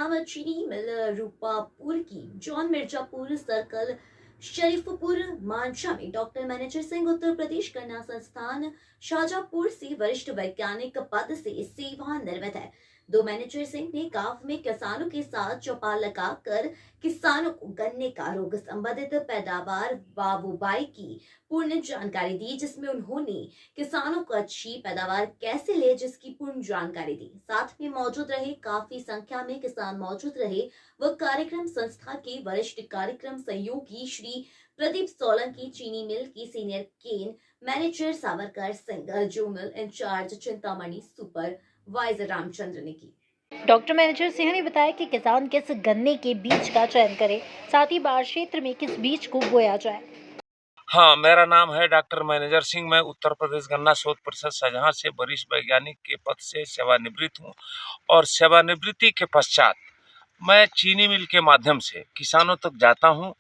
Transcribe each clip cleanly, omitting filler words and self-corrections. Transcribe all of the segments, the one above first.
नाम चीनी मिल रूपापुर की जॉन मिर्जापुर सर्कल शरीफपुर मांझा में डॉक्टर मैनेजर सिंह उत्तर प्रदेश कन्या संस्थान शाजापुर से वरिष्ठ वैज्ञानिक पद से सेवानिवृत्त है। दो मैनेजर सिंह ने गांव में किसानों के साथ चौपाल लगाकर किसानों को गन्ने का रोग संबंधित पैदावार व बुवाई की पूर्ण जानकारी दी, जिसमें उन्होंने किसानों को अच्छी पैदावार कैसे ले जिसकी पूर्ण जानकारी दी। साथ में मौजूद रहे, काफी संख्या में किसान मौजूद रहे। वह कार्यक्रम संस्था के वरिष्ठ कार्यक्रम सहयोगी श्री प्रदीप सोलंकी, चीनी मिल की सीनियर केन मैनेजर सावरकर सिंह, जो मिल इंचार्ज चिंतामणि सुपरवाइजर रामचंद्र ने की। डॉक्टर मैनेजर सिंह ने बताया कि किसान किस गन्ने के बीज का चयन करे, साथ ही बाढ़ क्षेत्र में किस बीज को बोया जाए। हाँ, मेरा नाम है डॉक्टर मैनेजर सिंह। मैं उत्तर प्रदेश गन्ना शोध परिषद शाहजहां से वरिष्ठ वैज्ञानिक के पद से सेवानिवृत्त हूँ और सेवानिवृत्ति के पश्चात मैं चीनी मिल के माध्यम से किसानों तक जाता हूँ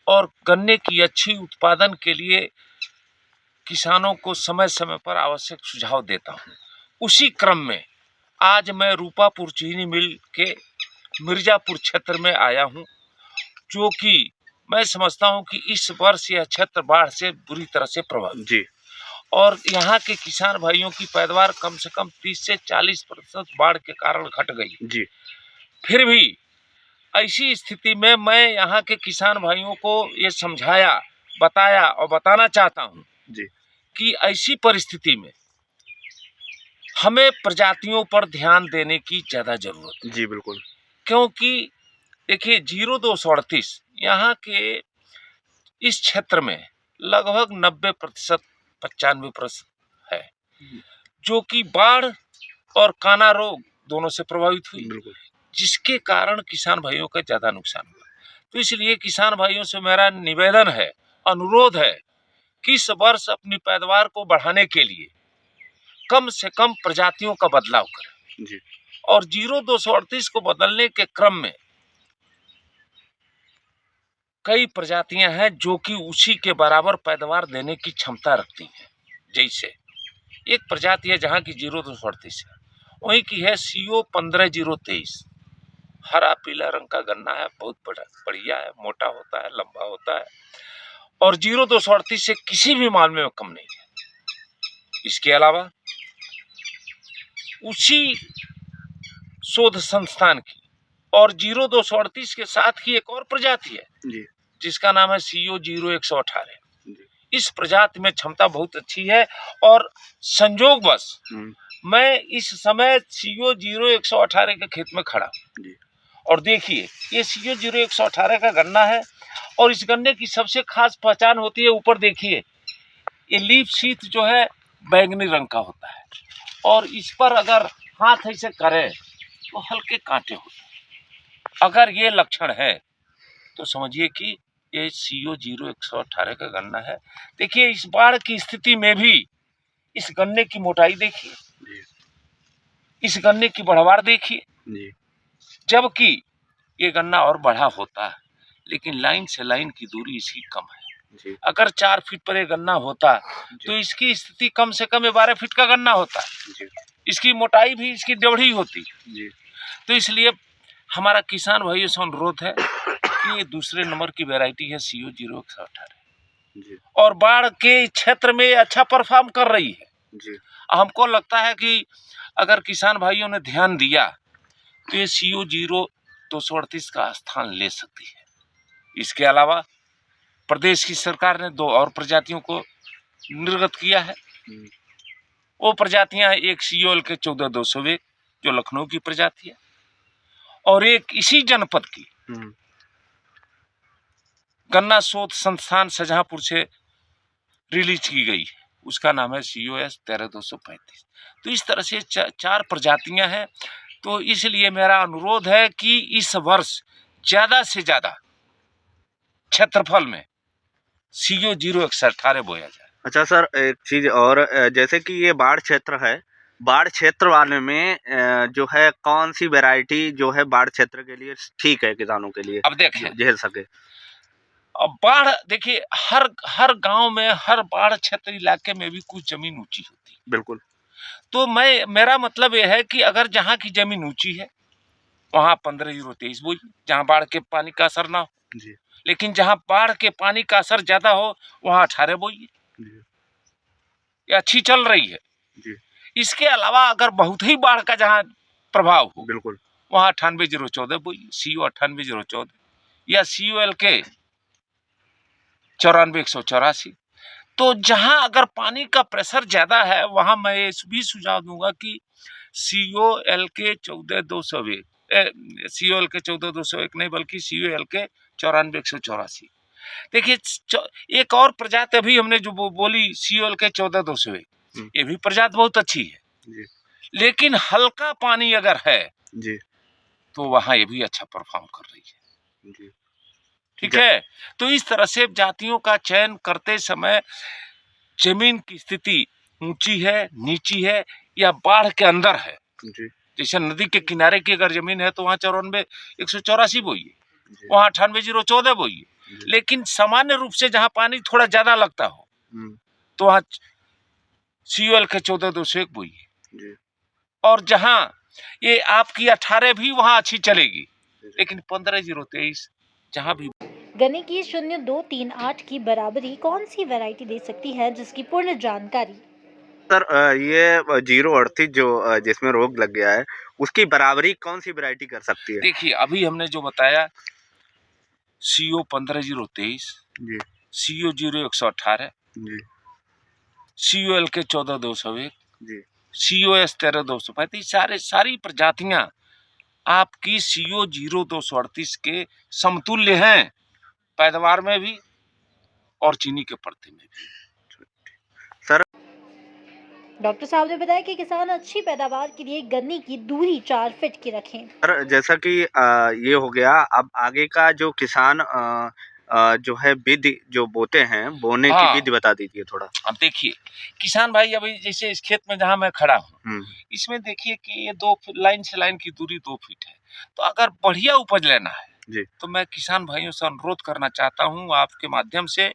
और गन्ने की अच्छी उत्पादन के लिए किसानों को समय समय पर आवश्यक सुझाव देता हूँ। उसी क्रम में आज मैं रूपापुर चीनी मिल के मिर्जापुर क्षेत्र में आया हूँ, जो कि मैं समझता हूं कि इस वर्ष यह क्षेत्र बाढ़ से बुरी तरह से प्रभावित जी, और यहाँ के किसान भाइयों की पैदावार कम से कम 30 से 40% बाढ़ के कारण घट गई जी। फिर भी ऐसी स्थिति में मैं यहाँ के किसान भाइयों को ये समझाया, बताया और बताना चाहता हूँ जी कि ऐसी परिस्थिति में हमें प्रजातियों पर ध्यान देने की ज़्यादा जरूरत है जी। बिल्कुल, क्योंकि देखिए 0238 यहाँ के इस क्षेत्र में लगभग 90% 95% है, जो कि बाढ़ और काना रोग दोनों से प्रभावित हुई, जिसके कारण किसान भाइयों का ज़्यादा नुकसान हुआ। तो इसलिए किसान भाइयों से मेरा निवेदन है, अनुरोध है कि इस वर्ष अपनी पैदावार को बढ़ाने के लिए कम से कम प्रजातियों का बदलाव करें जी। और 0238 को बदलने के क्रम में कई प्रजातियां हैं जो कि उसी के बराबर पैदावार देने की क्षमता रखती हैं। जैसे एक प्रजाति है जहां की 0238 है, वहीं की है CO 15023। हरा पीला रंग का गन्ना है, बहुत बड़ा बढ़िया है, मोटा होता है, लंबा होता है और 0238 से किसी भी मामले में कम नहीं है। इसके अलावा उसी शोध संस्थान की और 0238 के साथ ही एक और प्रजाति है जी, जिसका नाम है CO 0118। इस प्रजाति में क्षमता बहुत अच्छी है और संयोगवश मैं इस समय CO 0118 के खेत में खड़ा हूँ और देखिए ये CO 0118 का गन्ना है और इस गन्ने की सबसे खास पहचान होती है, ऊपर देखिए ये लीफ शीथ जो है बैंगनी रंग का होता है और इस पर अगर हाथ ऐसे करें तो हल्के कांटे होते हैं। अगर ये लक्षण है तो समझिए कि ये CO 0118 का गन्ना है। देखिए इस बाढ़ की स्थिति में भी इस गन्ने की मोटाई देखिए, इस गन्ने की बढ़वार देखिए, जबकि ये गन्ना और बड़ा होता है लेकिन लाइन से लाइन की दूरी इसकी कम है जी। अगर 4 फीट पर ये गन्ना होता तो इसकी स्थिति कम से कम 12 फीट का गन्ना होता जी। इसकी मोटाई भी इसकी डेढ़ी होती जी। तो इसलिए हमारा किसान भाइयों से अनुरोध है कि ये दूसरे नंबर की वैरायटी है CO 0118 और बाढ़ के क्षेत्र में अच्छा परफॉर्म कर रही है जी। हमको लगता है कि अगर किसान भाइयों ने ध्यान दिया तो ये CO 0238 का स्थान ले सकती है। इसके अलावा प्रदेश की सरकार ने 2 और प्रजातियों को निर्गत किया है। वो प्रजातियां एक COL के 14201 जो लखनऊ की प्रजाति है और एक इसी जनपद की गन्ना शोध संस्थान शाहजहांपुर से रिलीज की गई है, उसका नाम है COS 13235। तो इस तरह से 4 प्रजातियां हैं। तो इसलिए मेरा अनुरोध है कि इस वर्ष ज़्यादा से ज़्यादा क्षेत्रफल में CO 0118 बोया जाए। अच्छा सर, एक चीज़ और, जैसे कि ये बाढ़ क्षेत्र है, बाढ़ क्षेत्र वाले में जो है कौन सी वैरायटी जो है बाढ़ क्षेत्र के लिए ठीक है किसानों के लिए, अब देखें झेल सके। अब बाढ़ देखिए हर गांव में, हर बाढ़ क्षेत्र इलाके में भी कुछ जमीन ऊंची होती है। बिल्कुल। तो मेरा मतलब यह है कि अगर जहाँ की जमीन ऊंची है वहाँ 15-0-23 बोइए, जहाँ बाढ़ के पानी का असर ना हो। जी। लेकिन जहाँ बाढ़ के पानी का असर ज्यादा हो वहाँ 18 बोइए। जी। ये अच्छी चल रही है। जी। इसके अलावा अगर बहुत ही बाढ़ का जहाँ प्रभाव हो, बिल्कुल। वहाँ 98-0-14 बोइए, CO 98-0-14 या COL के 94-184। तो जहां अगर पानी का प्रेशर ज्यादा है वहां मैं ये भी सुझाव दूंगा कि COL के 14-201 COL के 14-201 नहीं बल्कि COL के 94-184। देखिए एक और प्रजाति अभी हमने जो बोली COL के 14-201, ये भी प्रजाति बहुत अच्छी है जी। लेकिन हल्का पानी अगर है जी। तो वहां ये भी अच्छा परफॉर्म कर रही है। जी। ठीक है, तो इस तरह से जातियों का चयन करते समय जमीन की स्थिति ऊंची है, नीची है या बाढ़ के अंदर है। जी। जैसे नदी के किनारे की अगर जमीन है तो वहाँ 94-184 बोइए, वहाँ 98-0-14 बोइए। लेकिन सामान्य रूप से जहाँ पानी थोड़ा ज्यादा लगता हो तो वहाँ COL के 14-201 बोइए। और जहाँ ये आपकी 18 भी वहाँ अच्छी चलेगी, लेकिन 15-0-23 जहाँ भी। गन्ने की 0238 की बराबरी कौन सी वैरायटी दे सकती है, जिसकी पूर्ण जानकारी? सर ये 038 जो जिसमें रोग लग गया है उसकी बराबरी कौन सी वैरायटी कर सकती है? देखिए अभी हमने जो बताया CO 15-0-23 जी। CO 0118 जी। COL के 14-201 जी। COS 13-235 सारी प्रजातियां आपकी CO 0238 के समतुल्य हैं, पैदावार में भी और चीनी के प्रति में भी। सर डॉक्टर साहब ने बताया कि किसान अच्छी पैदावार के लिए गन्ने की दूरी 4 फीट की रखें। सर जैसा कि ये हो गया, अब आगे का जो किसान जो है विधि जो बोते हैं, बोने की विधि बता दीजिए थोड़ा। अब देखिए किसान भाई, अभी जैसे इस खेत में जहाँ मैं खड़ा हूँ इसमें देखिए कि ये 2 लाइन से लाइन की दूरी 2 फीट है। तो अगर बढ़िया उपज लेना है जी। तो मैं किसान भाइयों से अनुरोध करना चाहता हूँ आपके माध्यम से,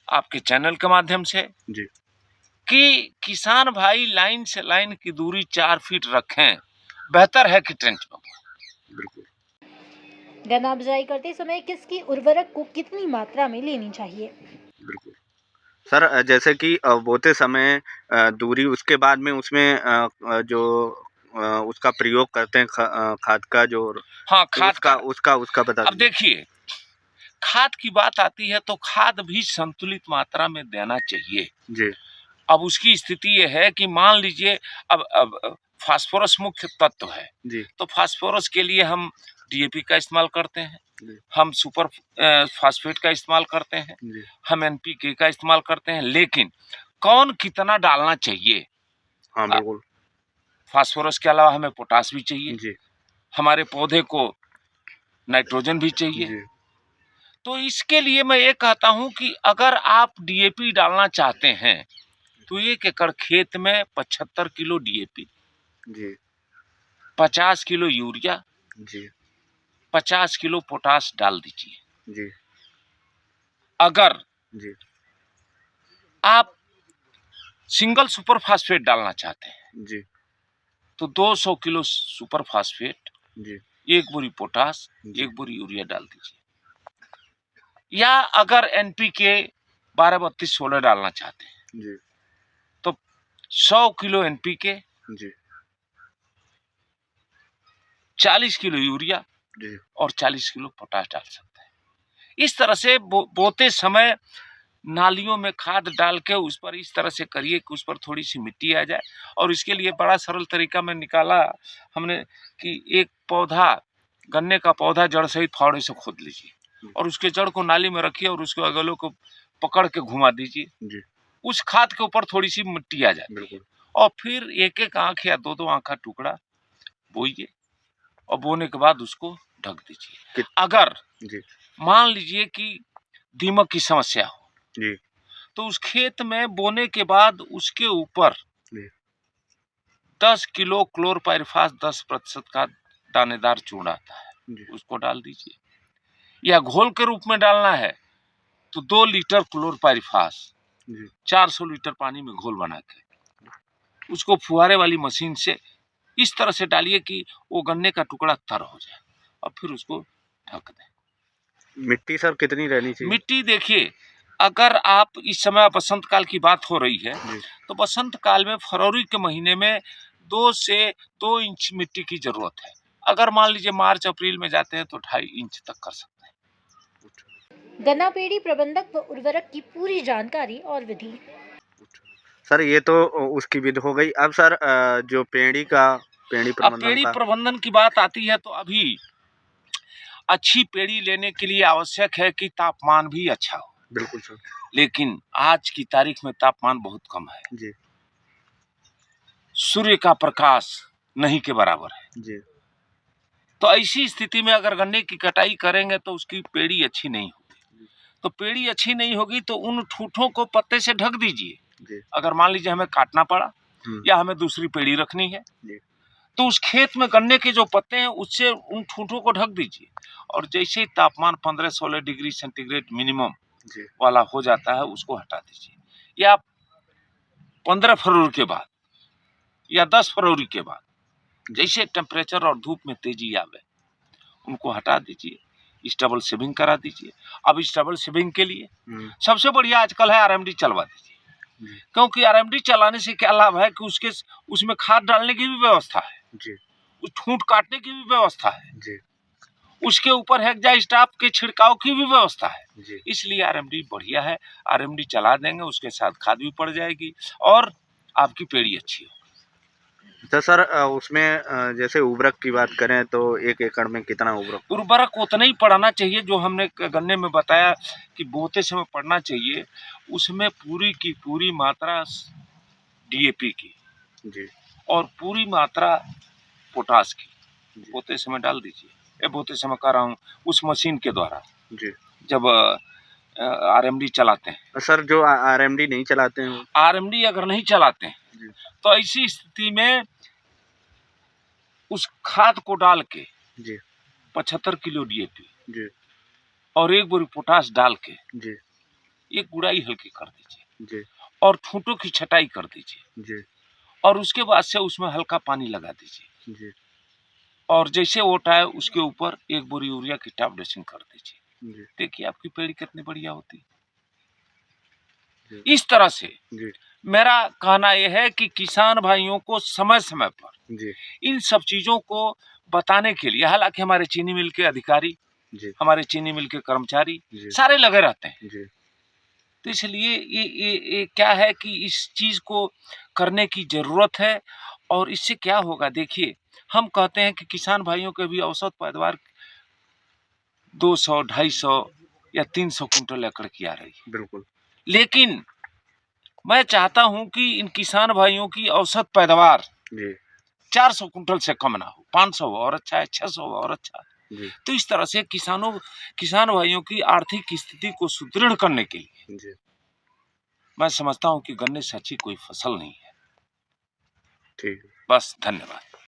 आपके चैनल के माध्यम से जी, कि किसान भाई लाइन से लाइन की दूरी 4 फीट रखें, बेहतर है कि ट्रेंच में। बिल्कुल। गन्ना बिजाई करते समय किसकी उर्वरक को कितनी मात्रा में लेनी चाहिए? बिल्कुल। सर जैसे कि बोते समय दूरी, उसके बाद में उसमें जो उसका प्रयोग करते हैं खाद का जो, हाँ खाद उसका बता अब दीजिए। देखिए खाद की बात आती है तो खाद भी संतुलित मात्रा में देना चाहिए। जी। अब उसकी स्थिति ये है कि मान लीजिए अब फास्फोरस मुख्य तत्व है जी। तो फास्फोरस के लिए हम DAP का इस्तेमाल करते हैं, जी। हम सुपर फास्फेट का इस्तेमाल करते हैं, जी। हम NPK का इस्तेमाल करते हैं, लेकिन कौन कितना डालना चाहिए? हाँ बिल्कुल। फास्फोरस के अलावा हमें पोटास भी चाहिए, जी। हमारे पौधे को नाइट्रोजन भी चाहिए। जी। तो इसके लिए मैं ये कहता हूं कि अगर आप DAP डालना चाहते हैं तो 1 एकड़ खेत में 75 किलो DAP, जी। 50 किलो यूरिया, जी। 50 किलो पोटास डाल दीजिए। जी। अगर जी। आप सिंगल सुपर फास्फेट डालना चाहते हैं जी। तो 200 किलो सुपर फास्फेट, जी। 1 बोरी पोटास, जी। 1 बोरी यूरिया डाल दीजिए। या अगर NPK 12-32-16 डालना चाहते हैं जी। तो 100 किलो NPK, जी। 40 किलो यूरिया जी। और 40 किलो पोटास डाल सकते हैं। इस तरह से बोते समय नालियों में खाद डाल के उस पर इस तरह से करिए कि उस पर थोड़ी सी मिट्टी आ जाए। और इसके लिए बड़ा सरल तरीका में निकाला हमने कि एक पौधा, गन्ने का पौधा जड़ सहित फावड़े से खोद लीजिए और उसके जड़ को नाली में रखिए और उसके अगलों को पकड़ के घुमा दीजिए। उस खाद के ऊपर थोड़ी सी मिट्टी आ जाती है और फिर 1-1 आंख या 2-2 आंख का टुकड़ा बोइए और बोने के बाद उसको ढक दीजिए। अगर मान लीजिए कि दीमक की समस्या हो जी। तो उस खेत में बोने के बाद उसके ऊपर 10 किलो क्लोरपाइरिफास 10% का दानेदार चूर्ण आता है, उसको डाल दीजिए। या घोल के रूप में डालना है तो 2 लीटर क्लोरपाइरिफास 400 लीटर पानी में घोल बना के उसको फुहारे वाली मशीन से इस तरह से डालिए कि वो गन्ने का टुकड़ा तर हो जाए और फिर उसको ढक दें। मिट्टी सर कितनी रहनी चाहिए? मिट्टी देखिए, अगर आप इस समय बसंत काल की बात हो रही है जी। तो बसंत काल में फरवरी के महीने में 2 से 2 इंच मिट्टी की जरूरत है। अगर मान लीजिए मार्च अप्रैल में जाते हैं तो 2.5 इंच तक कर सकते हैं। गन्ना पेड़ी प्रबंधक व उर्वरक की पूरी जानकारी और विधि। सर ये तो उसकी विधि हो गई। अब सर जो पेड़ी अब प्रबंधन पेड़ी का प्रबंधन की बात आती है तो अभी अच्छी पेड़ी लेने के लिए आवश्यक है कि तापमान भी अच्छा हो। बिल्कुल सर। लेकिन आज की तारीख में तापमान बहुत कम है, जी सूर्य का प्रकाश नहीं के बराबर है। जी तो ऐसी स्थिति में अगर गन्ने की कटाई करेंगे तो उसकी पेड़ी अच्छी नहीं होगी। तो पेड़ी अच्छी नहीं होगी तो उन ठूठों को पत्ते से ढक दीजिए। जी अगर मान लीजिए हमें काटना पड़ा या हमें दूसरी पेड़ी रखनी है जी तो उस खेत में गन्ने के जो पत्ते हैं उससे उन ठूठों को ढक दीजिए। और जैसे ही तापमान 15-16 डिग्री सेंटीग्रेड मिनिमम जी वाला हो जाता है उसको हटा दीजिए। या 15 फरवरी के बाद या 10 फरवरी के बाद जैसे टेम्परेचर और धूप में तेजी आवे उनको हटा दीजिए, स्टबल शेविंग करा दीजिए। अब स्टबल शेविंग के लिए सबसे बढ़िया आजकल है आरएमडी चलवा दीजिए, क्योंकि आरएमडी चलाने से क्या लाभ है कि उसमें खाद डालने की भी व्यवस्था है जी उस ठूंठ काटने की भी व्यवस्था है जी उसके ऊपर हेक्सास्टाप के छिड़काव की भी व्यवस्था है। जी इसलिए आरएमडी बढ़िया है। आरएमडी चला देंगे, उसके साथ खाद भी पड़ जाएगी और आपकी पेड़ी अच्छी हो। तो सर उसमें जैसे उर्वरक की बात करें तो 1 एकड़ में कितना उर्वरक? उर्वरक उतना ही पड़ना चाहिए जो हमने गन्ने में बताया कि बोते समय पड़ना चाहिए। उसमें पूरी की पूरी मात्रा डीएपी की जी और पूरी मात्रा पोटास की बोते समय डाल दीजिए। ये बोते समय कर रहा हूँ उस मशीन के द्वारा जी जब आरएमडी चलाते हैं। सर जो आरएमडी नहीं चलाते हैं आरएमडी अगर नहीं चलाते हैं जी तो ऐसी स्थिति में उस खाद को डाल के जी 75 किलो डीएपी जी और 1 बोरी पोटास डाल के जी एक गुड़ाई हल्की कर दीजिए जी और ठूंठों की छटाई कर दीजिए जी और उसके बाद से उसमें हल्का पानी लगा दीजिए जी और जैसे ओट आए उसके ऊपर 1 बोरी यूरिया की टॉप ड्रेसिंग कर दीजिए। जी देखिए आपकी पेड़ी कितनी बढ़िया होती है। जी इस तरह से जी मेरा कहना यह है कि किसान भाइयों को समय समय पर जी इन सब चीजों को बताने के लिए, हालांकि हमारे चीनी मिल के अधिकारी, जी हमारे चीनी मिल के कर्मचारी जी सारे लगे रहते हैं। जी तो इसलिए ये क्या है कि इस चीज को करने की जरूरत है। और इससे क्या होगा, देखिए हम कहते हैं कि किसान भाइयों के भी औसत पैदावार 200, 250 या 300 कुंटल एकड़ की आ रही है। बिल्कुल। लेकिन मैं चाहता हूं कि इन किसान भाइयों की औसत पैदावार जी 400 कुंटल से कम ना हो, 500 हो और अच्छा है, 600 हो और अच्छा है। जी तो इस तरह से किसान भाइयों की आर्थिक स्थिति को सुदृढ़ करने के लिए जी मैं समझता हूं कि गन्ने से अच्छी कोई फसल नहीं है। ठीक। बस, धन्यवाद।